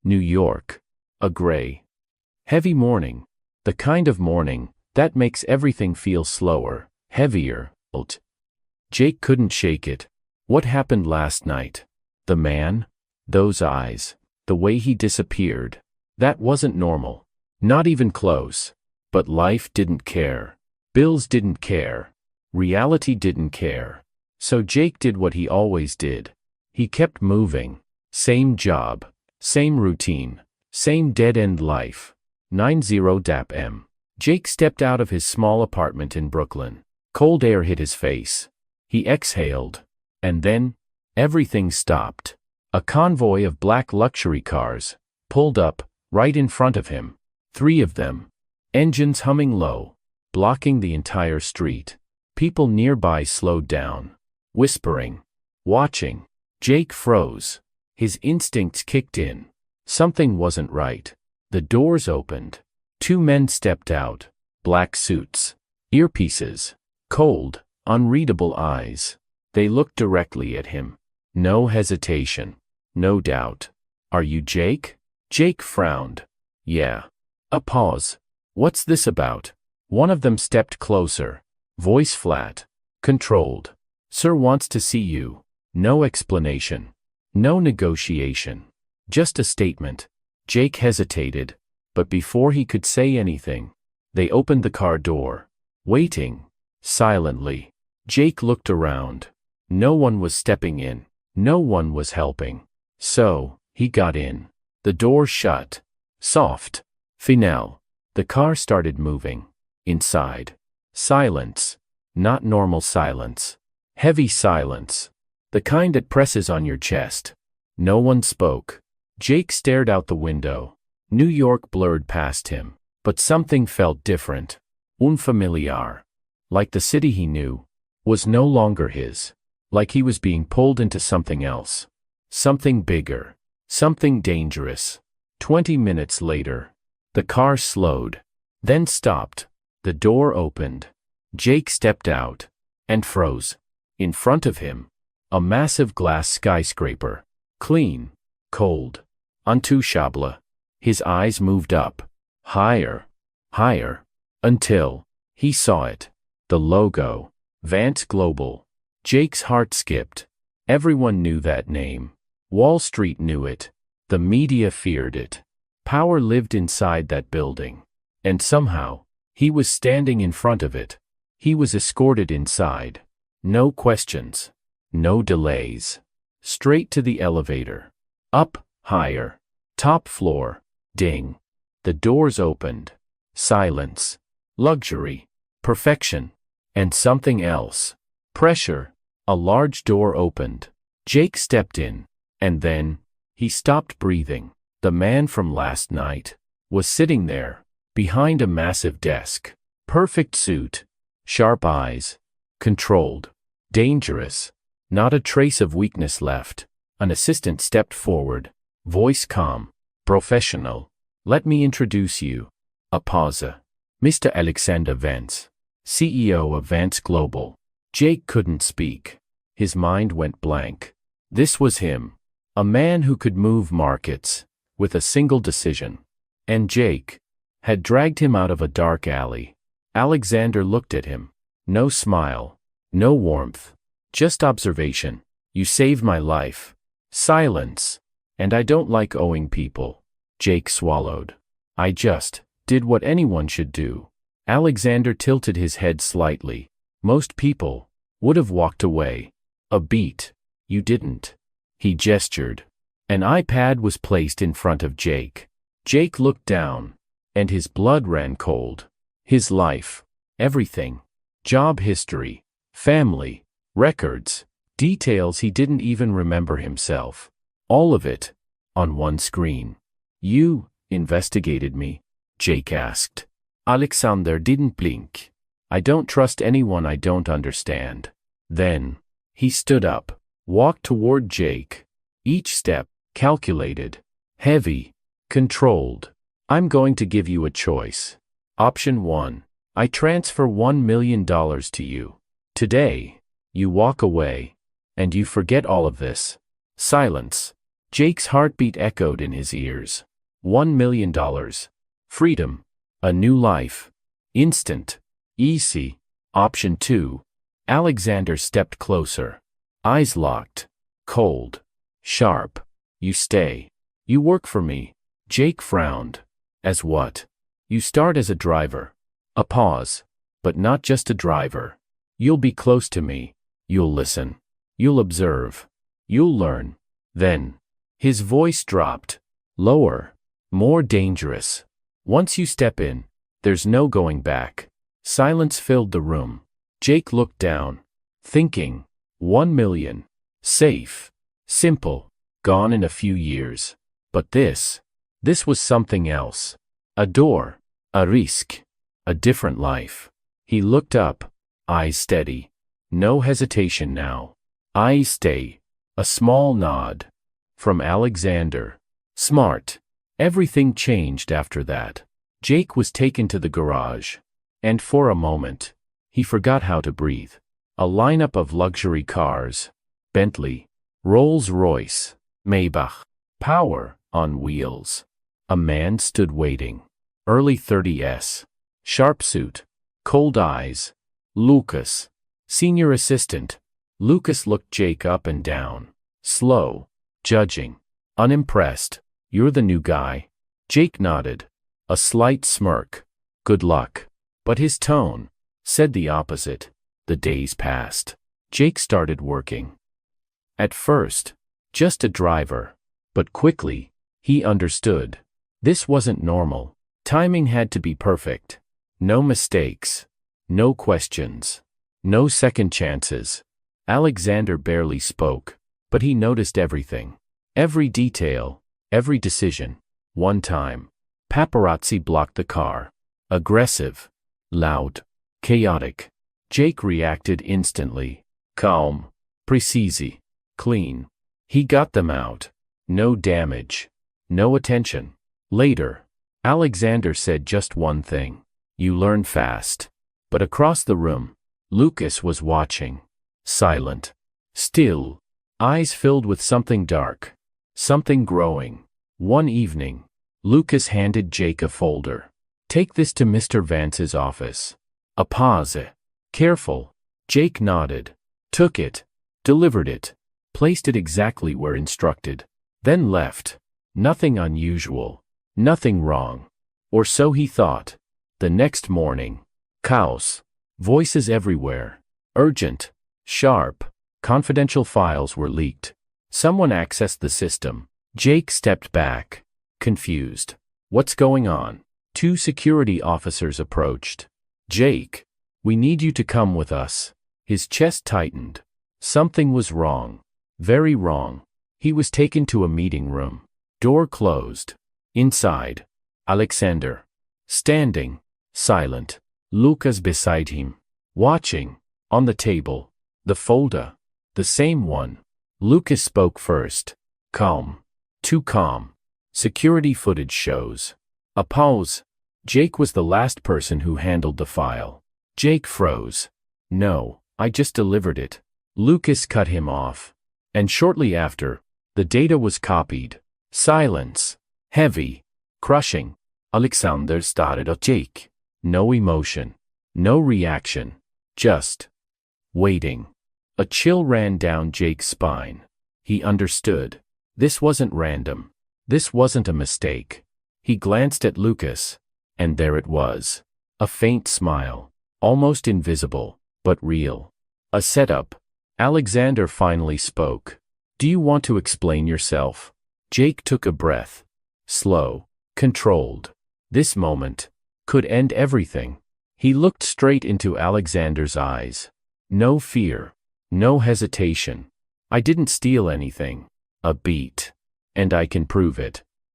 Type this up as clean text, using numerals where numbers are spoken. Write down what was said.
New York. A gray, heavy morning. The kind of morning that makes everything feel slower, heavier. Jake couldn't shake it. What happened last night? The man? Those eyes? The way he disappeared? That wasn't normal. Not even close. But life didn't care. Bills didn't care. Reality didn't care. So Jake did what he always did. He kept moving. Same job. Same routine. Same dead-end life. 90-M. Jake stepped out of his small apartment in Brooklyn. Cold air hit his face. He exhaled. And then, everything stopped. A convoy of black luxury cars pulled up right in front of him. 3 of them. Engines humming low, blocking the entire street. People nearby slowed down, whispering, watching. Jake froze. His instincts kicked in. Something wasn't right. The doors opened. 2 men stepped out. Black suits. Earpieces. Cold, unreadable eyes. They looked directly at him. No hesitation. No doubt. Are you Jake? Jake frowned. Yeah. A pause. What's this about? One of them stepped closer. Voice flat. Controlled. Sir wants to see you. No explanation. No negotiation. Just a statement. Jake hesitated. But before he could say anything, they opened the car door. Waiting. Silently. Jake looked around. No one was stepping in. No one was helping. So, he got in. The door shut. Soft. Finale. The car started moving. Inside. Silence. Not normal silence. Heavy silence. The kind that presses on your chest. No one spoke. Jake stared out the window. New York blurred past him. But something felt different. Unfamiliar. Like the city he knew was no longer his. Like he was being pulled into something else. Something bigger. Something dangerous. 20 minutes later. The car slowed. Then stopped. The door opened. Jake stepped out. And froze. In front of him. A massive glass skyscraper. Clean. Cold. Untouchable. His eyes moved up. Higher. Higher. Until he saw it. The logo. Vance Global. Jake's heart skipped. Everyone knew that name. Wall Street knew it. The media feared it. Power lived inside that building. And somehow, he was standing in front of it. He was escorted inside. No questions. No delays. Straight to the elevator. Up, higher. Top floor. Ding. The doors opened. Silence. Luxury. Perfection. And something else. Pressure. A large door opened. Jake stepped in. And then, he stopped breathing. The man from last night was sitting there, behind a massive desk. Perfect suit. Sharp eyes. Controlled. Dangerous. Not a trace of weakness left. An assistant stepped forward. Voice calm. Professional. Let me introduce you. A pause. Mr. Alexander Vance, CEO of Vance Global. Jake couldn't speak. His mind went blank. This was him. A man who could move markets with a single decision. And Jake had dragged him out of a dark alley. Alexander looked at him. No smile. No warmth. Just observation. You saved my life. Silence. And I don't like owing people. Jake swallowed. I just did what anyone should do. Alexander tilted his head slightly. Most people would have walked away. A beat. You didn't. He gestured. An iPad was placed in front of Jake. Jake looked down, and his blood ran cold. His life. Everything. Job history. Family. Records. Details he didn't even remember himself. All of it. On one screen. You investigated me? Jake asked. Alexander didn't blink. I don't trust anyone I don't understand. Then, he stood up, walked toward Jake. Each step, calculated, heavy, controlled. I'm going to give you a choice. Option 1. I transfer $1 million to you. Today, you walk away, and you forget all of this. Silence. Jake's heartbeat echoed in his ears. $1 million. Freedom. A new life. Instant. Easy. Option 2. Alexander stepped closer. Eyes locked. Cold. Sharp. You stay. You work for me. Jake frowned. As what? You start as a driver. A pause. But not just a driver. You'll be close to me. You'll listen. You'll observe. You'll learn. Then. His voice dropped. Lower. More dangerous. Once you step in, there's no going back. Silence filled the room. Jake looked down. Thinking. 1 million. Safe. Simple. Gone in a few years. But this was something else. A door. A risk. A different life. He looked up. Eyes steady. No hesitation now. Eyes stay. A small nod. From Alexander. Smart. Everything changed after that. Jake was taken to the garage. And for a moment, he forgot how to breathe. A lineup of luxury cars. Bentley. Rolls-Royce. Maybach. Power on wheels. A man stood waiting. Early 30s. Sharp suit. Cold eyes. Lucas. Senior assistant. Lucas looked Jake up and down. Slow. Judging. Unimpressed. You're the new guy. Jake nodded. A slight smirk. Good luck. But his tone said the opposite. The days passed. Jake started working. At first, just a driver. But quickly, he understood. This wasn't normal. Timing had to be perfect. No mistakes. No questions. No second chances. Alexander barely spoke, but he noticed everything. Every detail. Every decision. One time, paparazzi blocked the car. Aggressive. Loud. Chaotic. Jake reacted instantly. Calm. Precise. Clean. He got them out. No damage. No attention. Later, Alexander said just one thing. You learn fast. But across the room, Lucas was watching. Silent. Still. Eyes filled with something dark. Something growing. One evening, Lucas handed Jake a folder. Take this to Mr. Vance's office. A pause. Careful. Jake nodded. Took it. Delivered it. Placed it exactly where instructed. Then left. Nothing unusual. Nothing wrong. Or so he thought. The next morning. Chaos. Voices everywhere. Urgent. Sharp. Confidential files were leaked. Someone accessed the system. Jake stepped back. Confused. What's going on? 2 security officers approached. Jake. We need you to come with us. His chest tightened. Something was wrong. Very wrong. He was taken to a meeting room. Door closed. Inside. Alexander. Standing. Silent. Lucas beside him. Watching. On the table. The folder. The same one. Lucas spoke first. Calm. Too calm. Security footage shows. A pause. Jake was the last person who handled the file. Jake froze. No, I just delivered it. Lucas cut him off. And shortly after, the data was copied. Silence. Heavy. Crushing. Alexander stared at Jake. No emotion. No reaction. Just waiting. A chill ran down Jake's spine. He understood. This wasn't random. This wasn't a mistake. He glanced at Lucas. And there it was. A faint smile. Almost invisible, but real. A setup. Alexander finally spoke. Do you want to explain yourself? Jake took a breath. Slow. Controlled. This moment could end everything. He looked straight into Alexander's eyes. No fear. No hesitation. I didn't steal anything. A beat. And I can prove it.